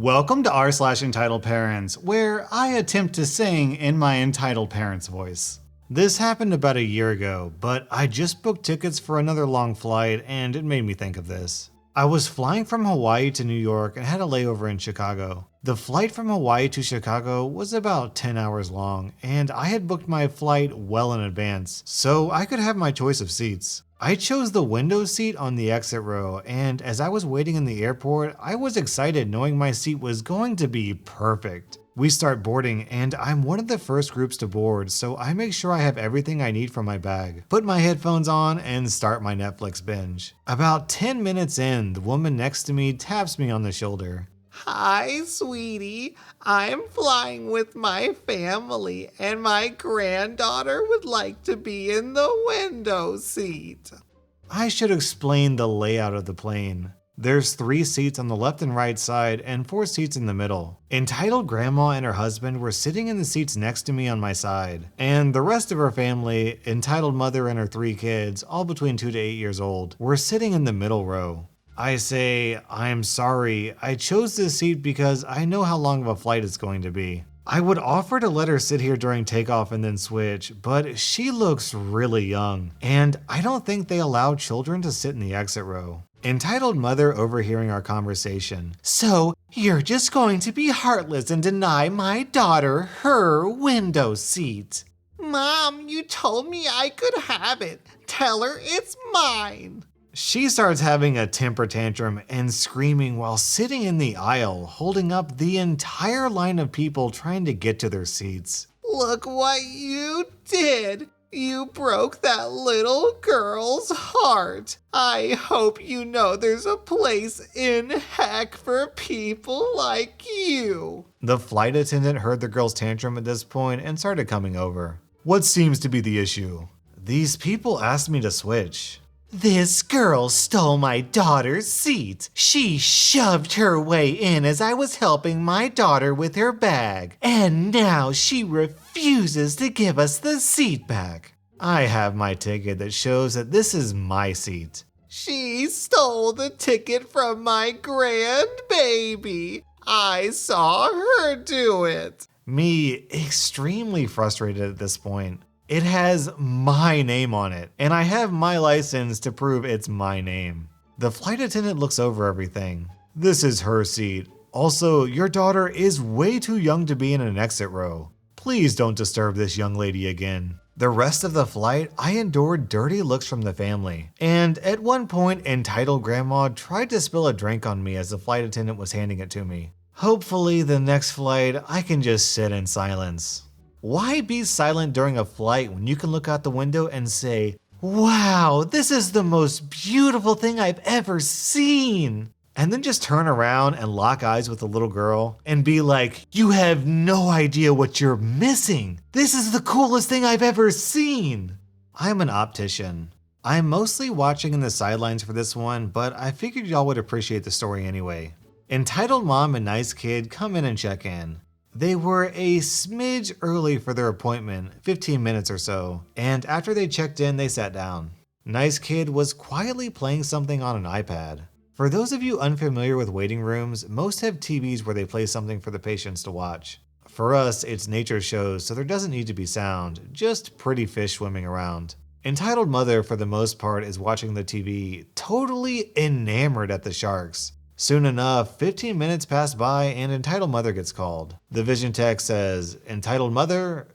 Welcome to r/slash Entitled Parents, where I attempt to sing in my entitled parents' voice. This happened about a year ago, but I just booked tickets for another long flight and it made me think of this. I was flying from Hawaii to New York and had a layover in Chicago. The flight from Hawaii to Chicago was about 10 hours long, and I had booked my flight well in advance, so I could have my choice of seats. I chose the window seat on the exit row, and as I was waiting in the airport, I was excited knowing my seat was going to be perfect. We start boarding, and I'm one of the first groups to board, so I make sure I have everything I need for my bag, put my headphones on, and start my Netflix binge. About 10 minutes in, the woman next to me taps me on the shoulder. Hi, sweetie. I'm flying with my family, and my granddaughter would like to be in the window seat. I should explain the layout of the plane. There's 3 seats on the left and right side and 4 seats in the middle. Entitled Grandma and her husband were sitting in the seats next to me on my side, and the rest of her family, Entitled Mother and her 3 kids, all between 2 to 8 years old, were sitting in the middle row. I say, I'm sorry, I chose this seat because I know how long of a flight it's going to be. I would offer to let her sit here during takeoff and then switch, but she looks really young, and I don't think they allow children to sit in the exit row. Entitled Mother overhearing our conversation. So, you're just going to be heartless and deny my daughter her window seat. Mom, you told me I could have it. Tell her it's mine. She starts having a temper tantrum and screaming while sitting in the aisle, holding up the entire line of people trying to get to their seats. Look what you did. You broke that little girl's heart. I hope you know there's a place in heck for people like you. The flight attendant heard the girl's tantrum at this point and started coming over. What seems to be the issue? These people asked me to switch. This girl stole my daughter's seat. She shoved her way in as I was helping my daughter with her bag. And now she refuses to give us the seat back. I have my ticket that shows that this is my seat. She stole the ticket from my grandbaby. I saw her do it. Me, extremely frustrated at this point. It has my name on it, and I have my license to prove it's my name. The flight attendant looks over everything. This is her seat. Also, your daughter is way too young to be in an exit row. Please don't disturb this young lady again. The rest of the flight, I endured dirty looks from the family, and at one point, Entitled Grandma tried to spill a drink on me as the flight attendant was handing it to me. Hopefully, the next flight, I can just sit in silence. Why be silent during a flight when you can look out the window and say, "Wow, this is the most beautiful thing I've ever seen," and then just turn around and lock eyes with the little girl and be like, "You have no idea what you're missing. This is the coolest thing I've ever seen." I'm an optician. I'm mostly watching in the sidelines for this one, but I figured y'all would appreciate the story anyway. Entitled Mom and Nice Kid come in and check in. They were a smidge early for their appointment, 15 minutes or so, and after they checked in, they sat down. Nice Kid was quietly playing something on an iPad. For those of you unfamiliar with waiting rooms, most have TVs where they play something for the patients to watch. For us, it's nature shows, so there doesn't need to be sound, just pretty fish swimming around. Entitled Mother, for the most part, is watching the TV, totally enamored at the sharks. Soon enough, 15 minutes pass by and Entitled Mother gets called. The vision text says, Entitled Mother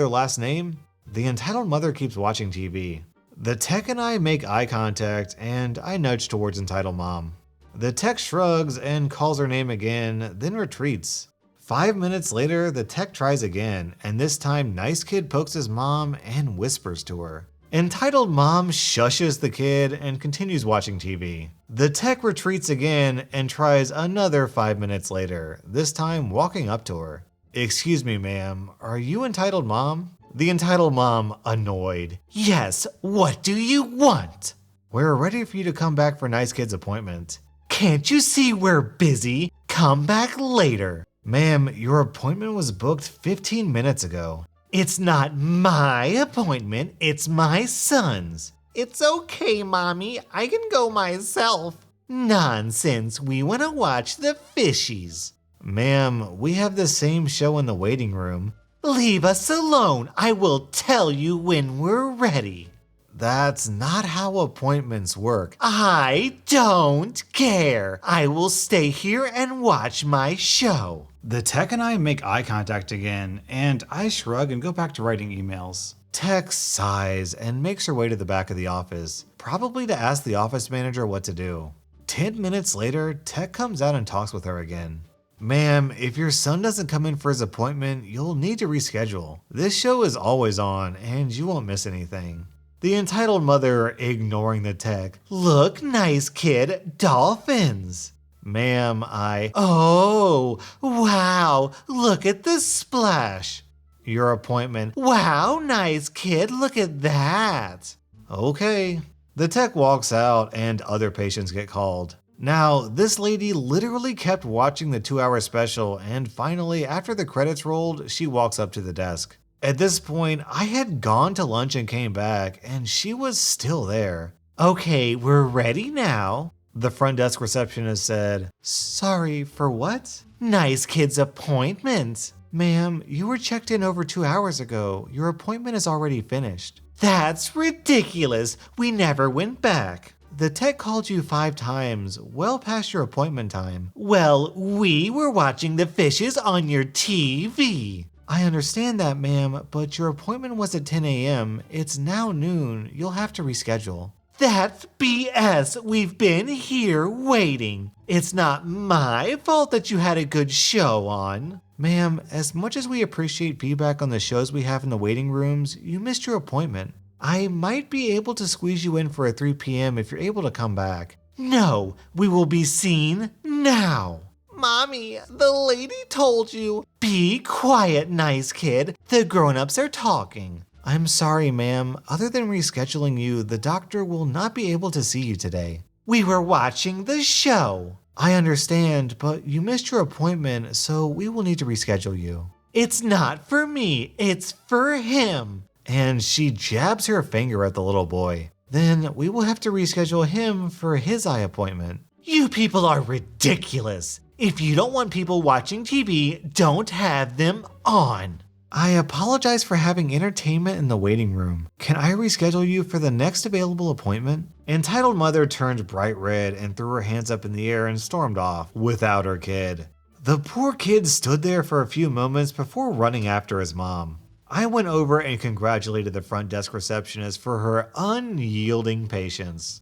last name? The Entitled Mother keeps watching TV. The tech and I make eye contact and I nudge towards Entitled Mom. The tech shrugs and calls her name again, then retreats. 5 minutes later, the tech tries again, and this time Nice Kid pokes his mom and whispers to her. Entitled Mom shushes the kid and continues watching TV. The tech retreats again and tries another 5 minutes later, this time walking up to her. "Excuse me, ma'am, are you Entitled Mom?" The Entitled Mom, annoyed. "Yes, what do you want?" "We're ready for you to come back for Nice Kid's appointment." "Can't you see we're busy? Come back later." "Ma'am, your appointment was booked 15 minutes ago." "It's not my appointment, it's my son's." "It's okay, Mommy, I can go myself." Nonsense, we want to watch the fishies. Ma'am, we have the same show in the waiting room. Leave us alone. I will tell you when we're ready. That's not how appointments work. I don't care. I will stay here and watch my show. The tech and I make eye contact again, and I shrug and go back to writing emails. Tech sighs and makes her way to the back of the office, probably to ask the office manager what to do. 10 minutes later, Tech comes out and talks with her again. Ma'am, if your son doesn't come in for his appointment, you'll need to reschedule. This show is always on, and you won't miss anything. The entitled mother, ignoring the tech. Look, nice kid, dolphins. Ma'am, Oh, wow, look at the splash. Your appointment. Wow, nice kid, look at that. Okay. The tech walks out and other patients get called. Now, this lady literally kept watching the 2-hour special, and finally, after the credits rolled, she walks up to the desk. At this point, I had gone to lunch and came back, and she was still there. Okay, we're ready now. The front desk receptionist said, "Sorry, for what?" Nice kid's appointment. Ma'am, you were checked in over 2 hours ago. Your appointment is already finished. That's ridiculous. We never went back. The tech called you 5 times, well past your appointment time. Well, we were watching the fishes on your TV. I understand that, ma'am, but your appointment was at 10 a.m. It's now noon. You'll have to reschedule. That's BS. We've been here waiting. It's not my fault that you had a good show on. Ma'am, as much as we appreciate feedback on the shows we have in the waiting rooms, you missed your appointment. I might be able to squeeze you in for a 3 p.m. if you're able to come back. No, we will be seen now. Mommy, the lady told you. Be quiet, nice kid. The grown-ups are talking. I'm sorry, ma'am. Other than rescheduling you, the doctor will not be able to see you today. We were watching the show. I understand, but you missed your appointment, so we will need to reschedule you. It's not for me, it's for him. And she jabs her finger at the little boy. Then we will have to reschedule him for his eye appointment. You people are ridiculous. If you don't want people watching TV, don't have them on. I apologize for having entertainment in the waiting room. Can I reschedule you for the next available appointment? Entitled mother turned bright red and threw her hands up in the air and stormed off without her kid. The poor kid stood there for a few moments before running after his mom. I went over and congratulated the front desk receptionist for her unyielding patience.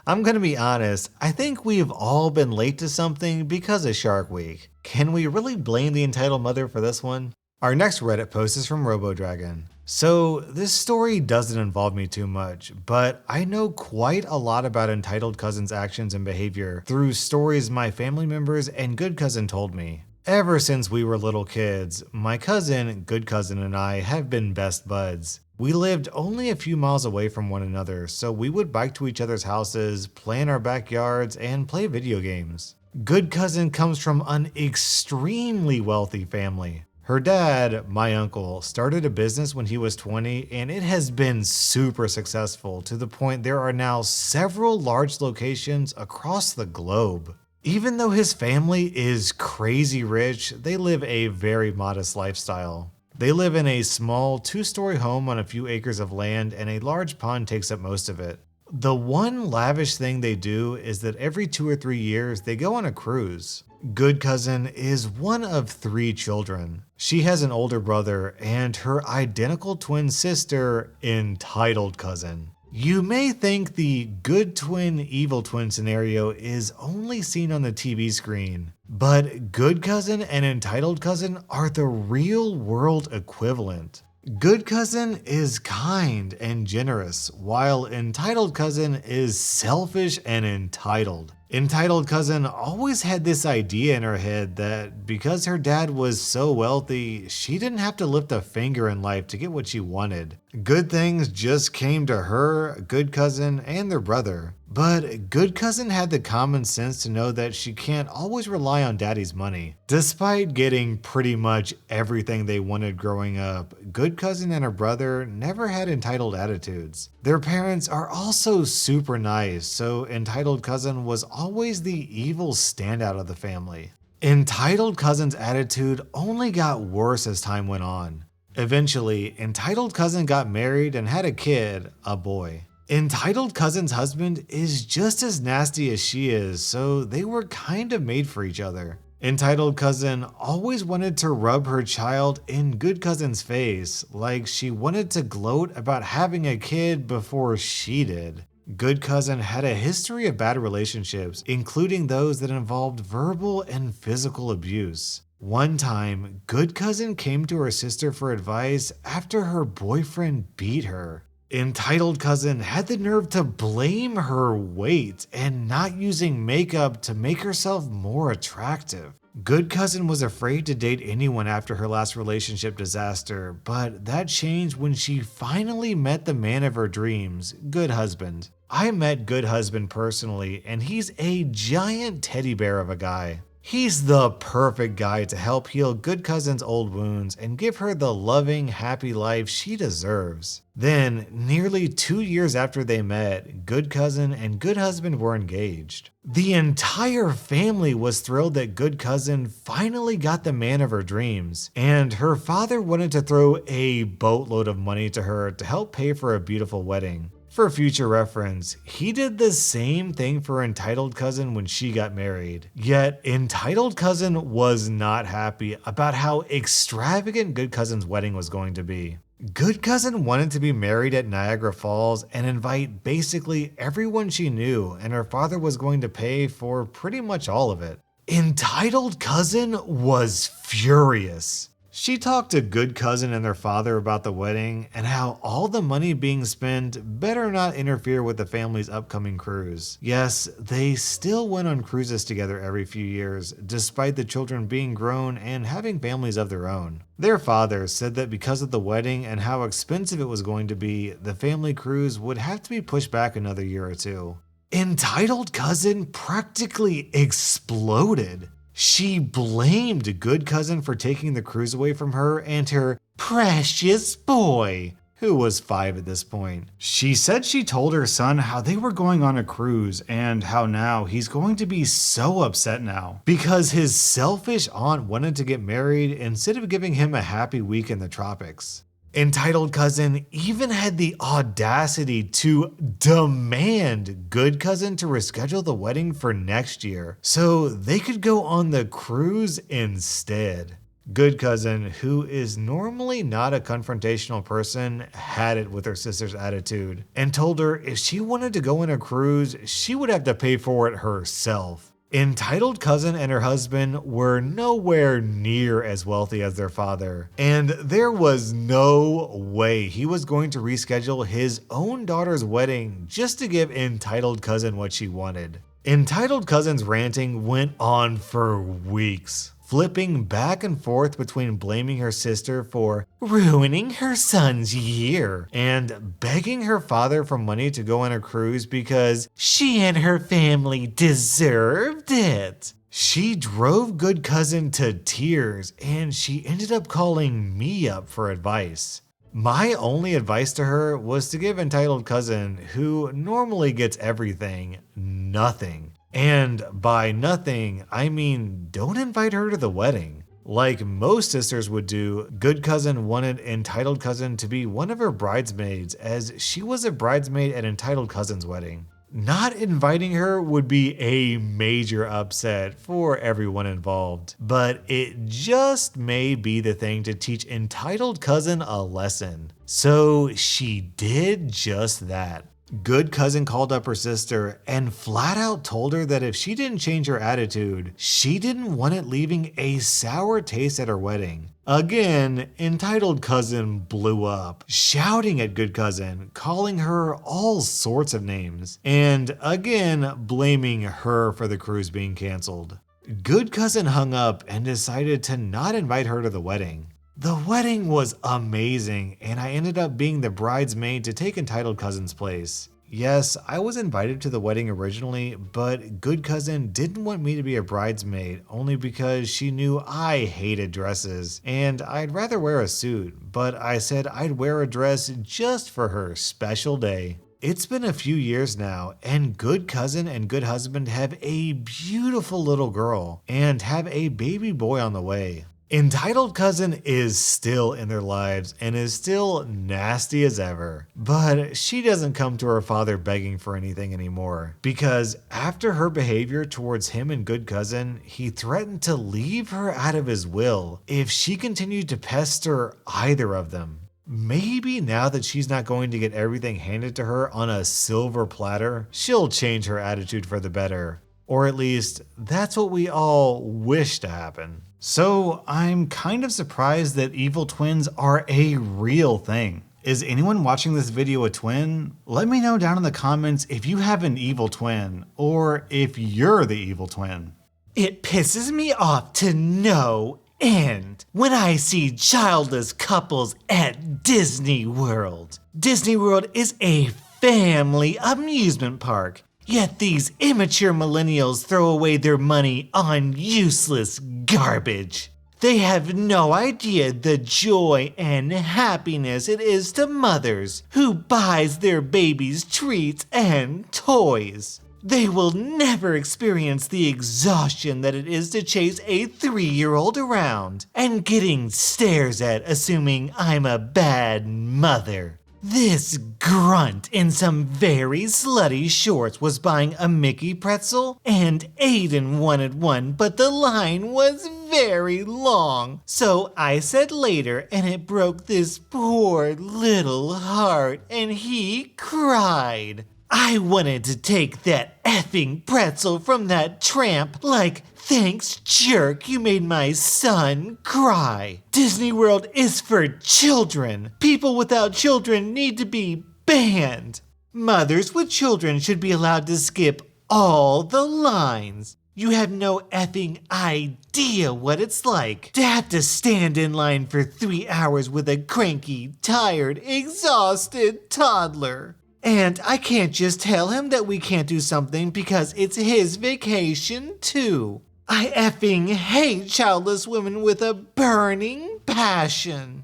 I'm gonna be honest, I think we've all been late to something because of Shark Week. Can we really blame the entitled mother for this one? Our next Reddit post is from robo-dragon. So this story doesn't involve me too much, but I know quite a lot about entitled cousin's actions and behavior through stories my family members and good cousin told me. Ever since we were little kids, my cousin, good cousin, and I have been best buds. We lived only a few miles away from one another, so we would bike to each other's houses, play in our backyards, and play video games. Good cousin comes from an extremely wealthy family. Her dad, my uncle, started a business when he was 20, and it has been super successful to the point there are now several large locations across the globe. Even though his family is crazy rich, they live a very modest lifestyle. They live in a small 2-story home on a few acres of land, and a large pond takes up most of it. The one lavish thing they do is that every 2 or 3 years they go on a cruise. Good cousin is one of 3 children. She has an older brother and her identical twin sister, entitled cousin. You may think the good twin, evil twin scenario is only seen on the TV screen, but good cousin and entitled cousin are the real world equivalent. Good cousin is kind and generous, while entitled cousin is selfish and entitled. Entitled cousin always had this idea in her head that because her dad was so wealthy, she didn't have to lift a finger in life to get what she wanted. Good things just came to her, good cousin, and their brother. But good cousin had the common sense to know that she can't always rely on daddy's money. Despite getting pretty much everything they wanted growing up, good cousin and her brother never had entitled attitudes. Their parents are also super nice, so entitled cousin was always the evil standout of the family. Entitled cousin's attitude only got worse as time went on. Eventually, entitled cousin got married and had a kid, a boy. Entitled cousin's husband is just as nasty as she is, so they were kind of made for each other. Entitled cousin always wanted to rub her child in good cousin's face, like she wanted to gloat about having a kid before she did. Good cousin had a history of bad relationships, including those that involved verbal and physical abuse. One time, good cousin came to her sister for advice after her boyfriend beat her. Entitled cousin had the nerve to blame her weight and not using makeup to make herself more attractive. Good cousin was afraid to date anyone after her last relationship disaster, but that changed when she finally met the man of her dreams, good husband. I met good husband personally, and he's a giant teddy bear of a guy. He's the perfect guy to help heal good cousin's old wounds and give her the loving, happy life she deserves. Then, nearly 2 years after they met, good cousin and good husband were engaged. The entire family was thrilled that good cousin finally got the man of her dreams, and her father wanted to throw a boatload of money to her to help pay for a beautiful wedding. For future reference, he did the same thing for entitled cousin when she got married. Yet, entitled cousin was not happy about how extravagant good cousin's wedding was going to be. Good cousin wanted to be married at Niagara Falls and invite basically everyone she knew, and her father was going to pay for pretty much all of it. Entitled cousin was furious. She talked to good cousin and their father about the wedding and how all the money being spent better not interfere with the family's upcoming cruise. Yes, they still went on cruises together every few years, despite the children being grown and having families of their own. Their father said that because of the wedding and how expensive it was going to be, the family cruise would have to be pushed back another year or two. Entitled cousin practically exploded. She blamed good cousin for taking the cruise away from her and her precious boy, who was 5 at this point. She said she told her son how they were going on a cruise and how now he's going to be so upset now because his selfish aunt wanted to get married instead of giving him a happy week in the tropics. Entitled cousin even had the audacity to demand good cousin to reschedule the wedding for next year so they could go on the cruise instead. Good cousin, who is normally not a confrontational person, had it with her sister's attitude and told her if she wanted to go on a cruise, she would have to pay for it herself. Entitled cousin and her husband were nowhere near as wealthy as their father, and there was no way he was going to reschedule his own daughter's wedding just to give entitled cousin what she wanted. Entitled cousin's ranting went on for weeks, flipping back and forth between blaming her sister for ruining her son's year and begging her father for money to go on a cruise because she and her family deserved it. She drove good cousin to tears, and she ended up calling me up for advice. My only advice to her was to give entitled cousin, who normally gets everything, nothing. And by nothing, I mean don't invite her to the wedding. Like most sisters would do, good cousin wanted entitled cousin to be one of her bridesmaids as she was a bridesmaid at entitled cousin's wedding. Not inviting her would be a major upset for everyone involved, but it just may be the thing to teach entitled cousin a lesson. So she did just that. Good Cousin called up her sister and flat out told her that if she didn't change her attitude, she didn't want it leaving a sour taste at her wedding. Again, Entitled Cousin blew up, shouting at Good Cousin, calling her all sorts of names, and again, blaming her for the cruise being canceled. Good Cousin hung up and decided to not invite her to the wedding. The wedding was amazing, and I ended up being the bridesmaid to take Entitled Cousin's place. Yes, I was invited to the wedding originally, but Good Cousin didn't want me to be a bridesmaid only because she knew I hated dresses, and I'd rather wear a suit, but I said I'd wear a dress just for her special day. It's been a few years now, and Good Cousin and Good Husband have a beautiful little girl, and have a baby boy on the way. Entitled Cousin is still in their lives and is still nasty as ever, but she doesn't come to her father begging for anything anymore, because after her behavior towards him and Good Cousin, he threatened to leave her out of his will if she continued to pester either of them. Maybe now that she's not going to get everything handed to her on a silver platter, she'll change her attitude for the better. Or at least, that's what we all wish to happen. So I'm kind of surprised that evil twins are a real thing. Is anyone watching this video a twin? Let me know down in the comments if you have an evil twin, or if you're the evil twin. It pisses me off to no end when I see childless couples at Disney World. Disney World is a family amusement park. Yet these immature millennials throw away their money on useless garbage. They have no idea the joy and happiness it is to mothers who buys their babies treats and toys. They will never experience the exhaustion that it is to chase a 3-year-old around and getting stares at assuming I'm a bad mother. This grunt in some very slutty shorts was buying a Mickey pretzel, and Aiden wanted one, but the line was very long. So I said later, and it broke this poor little heart, and he cried. I wanted to take that effing pretzel from that tramp like, thanks jerk, you made my son cry. Disney World is for children. People without children need to be banned. Mothers with children should be allowed to skip all the lines. You have no effing idea what it's like to have to stand in line for 3 hours with a cranky, tired, exhausted toddler. And I can't just tell him that we can't do something because it's his vacation too. I effing hate childless women with a burning passion.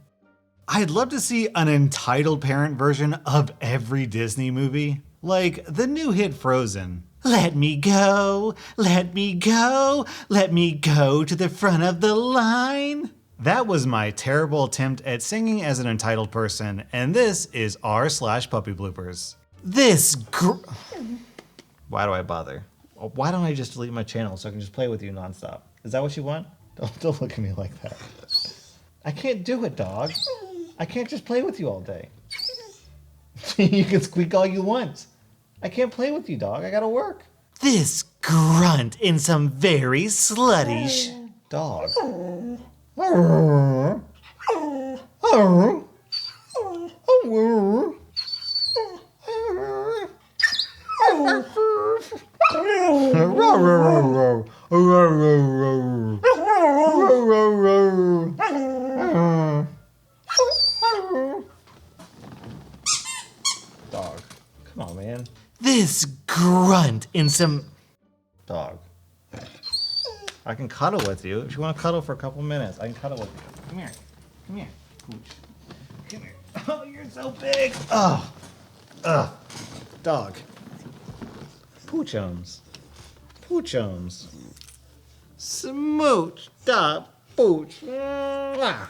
I'd love to see an entitled parent version of every Disney movie, like the new hit Frozen. Let me go, let me go, let me go to the front of the line. That was my terrible attempt at singing as an entitled person, and this is r/puppy bloopers. Why do I bother? Why don't I just delete my channel so I can just play with you nonstop? Is that what you want? Don't look at me like that. I can't do it, dog. I can't just play with you all day. You can squeak all you want. I can't play with you, dog. I gotta work. This grunt in some very slutty Dog. Dog. Come on, man. This grunt in some... Dog. I can cuddle with you. If you want to cuddle for a couple minutes, I can cuddle with you. Come here. Come here. Pooch. Come here. Oh, you're so big. Oh. Ugh. Dog. Poochomes. Poochomes. Smooch. Da. Pooch. Mwah.